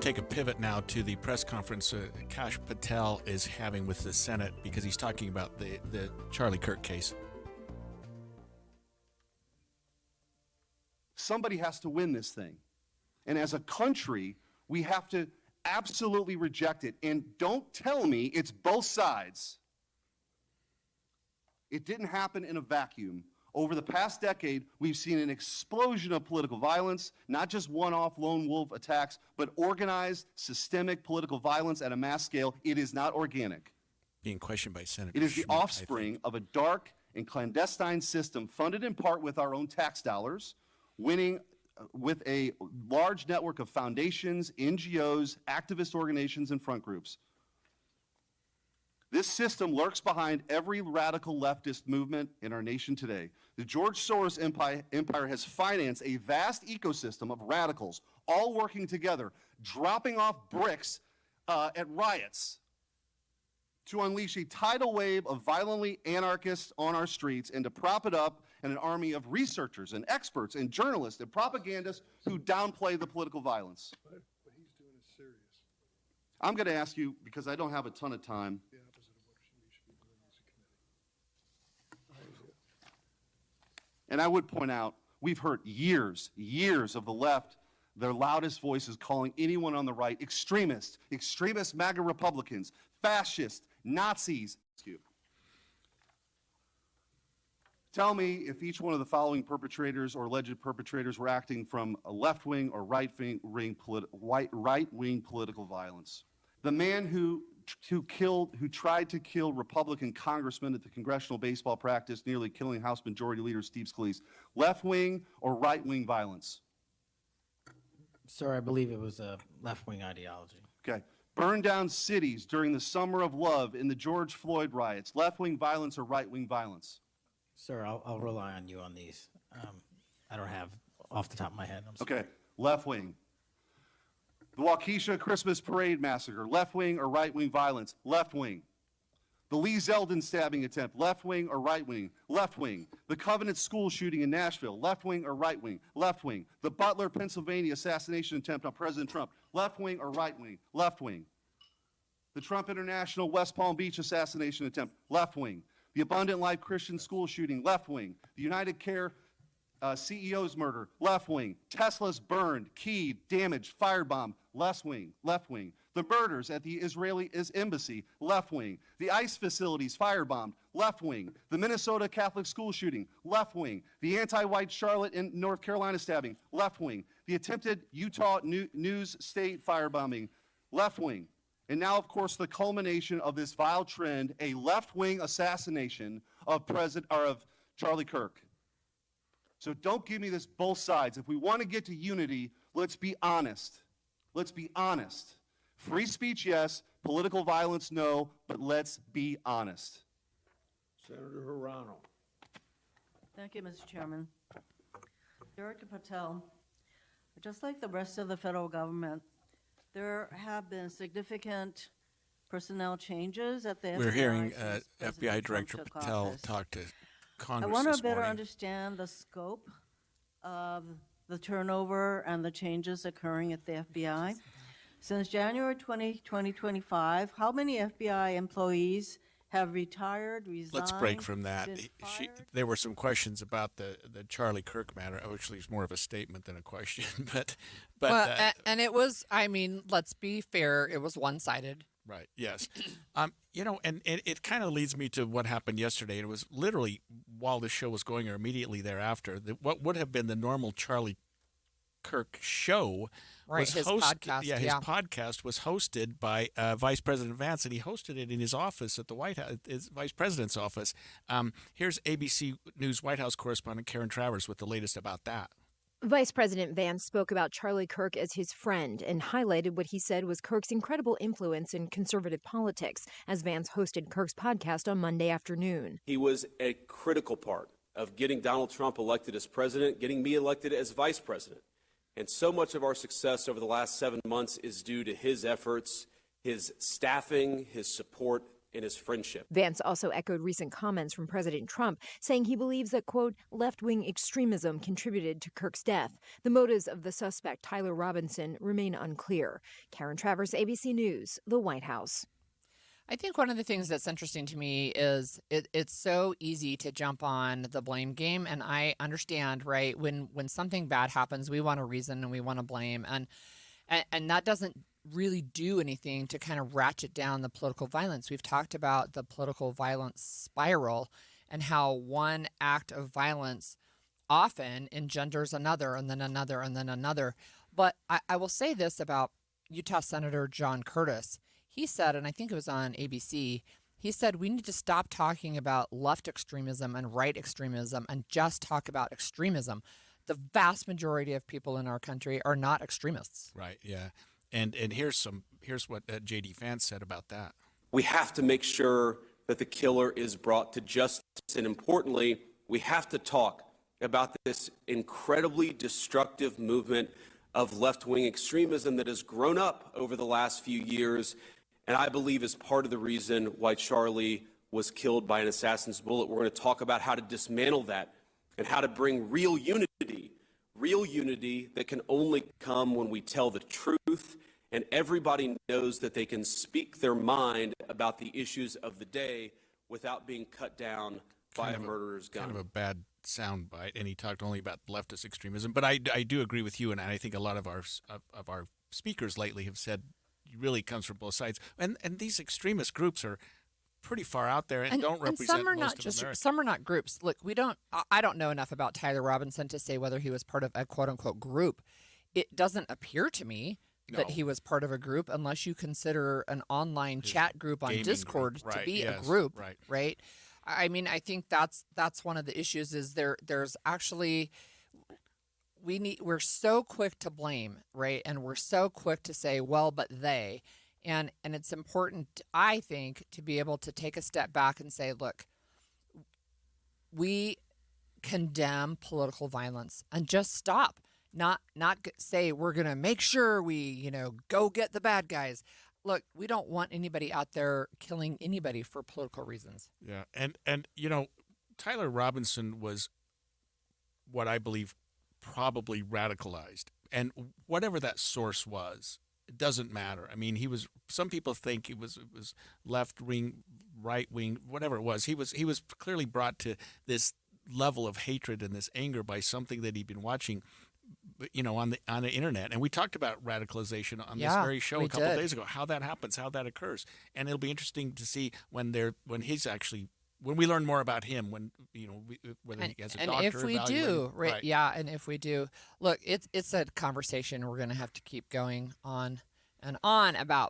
take a pivot now to the press conference Kash Patel is having with the Senate because he's talking about the Charlie Kirk case. Somebody has to win this thing. And as a country, we have to absolutely reject it. And don't tell me it's both sides. It didn't happen in a vacuum. Over the past decade, we've seen an explosion of political violence, not just one-off lone wolf attacks, but organized, systemic political violence at a mass scale. It is not organic. Being questioned by Senator It is the Schmidt, offspring of a dark and clandestine system funded in part with our own tax dollars, winning with a large network of foundations, NGOs, activist organizations, and front groups. This system lurks behind every radical leftist movement in our nation today. The George Soros empire has financed a vast ecosystem of radicals, all working together, dropping off bricks at riots to unleash a tidal wave of violently anarchists on our streets and to prop it up in an army of researchers and experts and journalists and propagandists who downplay the political violence. What he's doing is serious. I'm going to ask you, because I don't have a ton of time, The opposite of what we should be doing as a committee. and I would point out, we've heard years of the left, their loudest voices calling anyone on the right extremists, MAGA Republicans, fascists, Nazis. Tell me if each one of the following perpetrators or alleged perpetrators were acting from a left-wing or right-wing political violence. The man who tried to kill Republican congressman at the congressional baseball practice, nearly killing House Majority Leader Steve Scalise. Left-wing or right-wing violence? Sir, I believe it was a left-wing ideology. Okay. Burned down cities during the Summer of Love in the George Floyd riots. Left-wing violence or right-wing violence? Sir, I'll rely on you on these. I don't have off the top of my head. I'm sorry. Okay. Left-wing. The Waukesha Christmas Parade massacre. Left-wing or right-wing violence? Left-wing. The Lee Zeldin stabbing attempt. Left-wing or right-wing? Left-wing. The Covenant school shooting in Nashville. Left-wing or right-wing? Left-wing. The Butler, Pennsylvania assassination attempt on President Trump. Left-wing or right-wing? Left-wing. The Trump International West Palm Beach assassination attempt. Left-wing. The Abundant Life Christian school shooting. Left-wing. The United Care CEO's murder. Left-wing. Tesla's burned, keyed, damaged, firebombed. Left-wing. Left-wing. The murders at the Israeli embassy. Left-wing. The ICE facilities firebombed. Left-wing. The Minnesota Catholic school shooting. Left-wing. The anti-white Charlotte and North Carolina stabbing. Left-wing. The attempted Utah News State firebombing. Left-wing. And now, of course, the culmination of this vile trend, a left-wing assassination of Charlie Kirk. So don't give me this both sides. If we want to get to unity, let's be honest. Let's be honest. Free speech, yes. Political violence, no. But let's be honest. Senator Hirano. Thank you, Mr. Chairman. Director Patel, just like the rest of the federal government, there have been significant personnel changes at the FBI. We're hearing since FBI President Director Trump took Patel office. talk to I Congress want this to better morning. understand the scope of the turnover and the changes occurring at the FBI. Since January 2025, how many FBI employees have retired, resigned? Let's break from that. been fired? There were some questions about the Charlie Kirk matter. Actually, it's more of a statement than a question. but well, and it was, I mean, let's be fair, it was one-sided. Right. Yes. And it kind of leads me to what happened yesterday. It was literally while the show was going or immediately thereafter. What would have been the normal Charlie Kirk show was his hosted. podcast. Yeah, his podcast was hosted by Vice President Vance, and he hosted it in his office at the White House, his Vice President's office. Here's ABC News White House correspondent Karen Travers with the latest about that. Vice President Vance spoke about Charlie Kirk as his friend and highlighted what he said was Kirk's incredible influence in conservative politics as Vance hosted Kirk's podcast on Monday afternoon. He was a critical part of getting Donald Trump elected as president, getting me elected as vice president. And so much of our success over the last 7 months is due to his efforts, his staffing, his support, in his friendship. Vance also echoed recent comments from President Trump, saying he believes that, quote, left-wing extremism contributed to Kirk's death. The motives of the suspect, Tyler Robinson, remain unclear. Karen Travers, ABC News, the White House. I think one of the things that's interesting to me is it's so easy to jump on the blame game, and I understand, right? When something bad happens, we want a reason and we want to blame, and that doesn't really do anything to kind of ratchet down the political violence. We've talked about the political violence spiral and how one act of violence often engenders another and then another and then another. But I will say this about Utah Senator John Curtis. He said, and I think it was on ABC, he said we need to stop talking about left extremism and right extremism and just talk about extremism. The vast majority of people in our country are not extremists. Right, yeah. And here's what JD Vance said about that. We have to make sure that the killer is brought to justice. And importantly, we have to talk about this incredibly destructive movement of left-wing extremism that has grown up over the last few years, and I believe is part of the reason why Charlie was killed by an assassin's bullet. We're going to talk about how to dismantle that and how to bring real unity that can only come when we tell the truth and everybody knows that they can speak their mind about the issues of the day without being cut down by a murderer's gun. Kind of a bad soundbite, and he talked only about leftist extremism. But I do agree with you, and I think a lot of our speakers lately have said it really comes from both sides. And these extremist groups are pretty far out there and don't represent some are most not of just America. some are not groups. Look, I don't know enough about Tyler Robinson to say whether he was part of a quote unquote group. It doesn't appear to me that he was part of a group unless you consider an online chat group on Discord group. to Right, be yes, a group, right. I mean, I think that's one of the issues is there's actually we're so quick to blame, right? And we're so quick to say, well, but they. And it's important, I think, to be able to take a step back and say, look, we condemn political violence and just stop. Not say we're going to make sure we, go get the bad guys. Look, we don't want anybody out there killing anybody for political reasons. Yeah, and Tyler Robinson was what I believe probably radicalized, and whatever that source was, it doesn't matter. I mean, some people think it was left wing, right wing, whatever it was. He was clearly brought to this level of hatred and this anger by something that he'd been watching, on the internet. And we talked about radicalization on this very show a couple of days ago, how that happens, how that occurs. And it'll be interesting to see when we learn more about him, whether he has a doctor. And if we do, right? Yeah, and if we do, look, it's a conversation we're going to have to keep going on and on about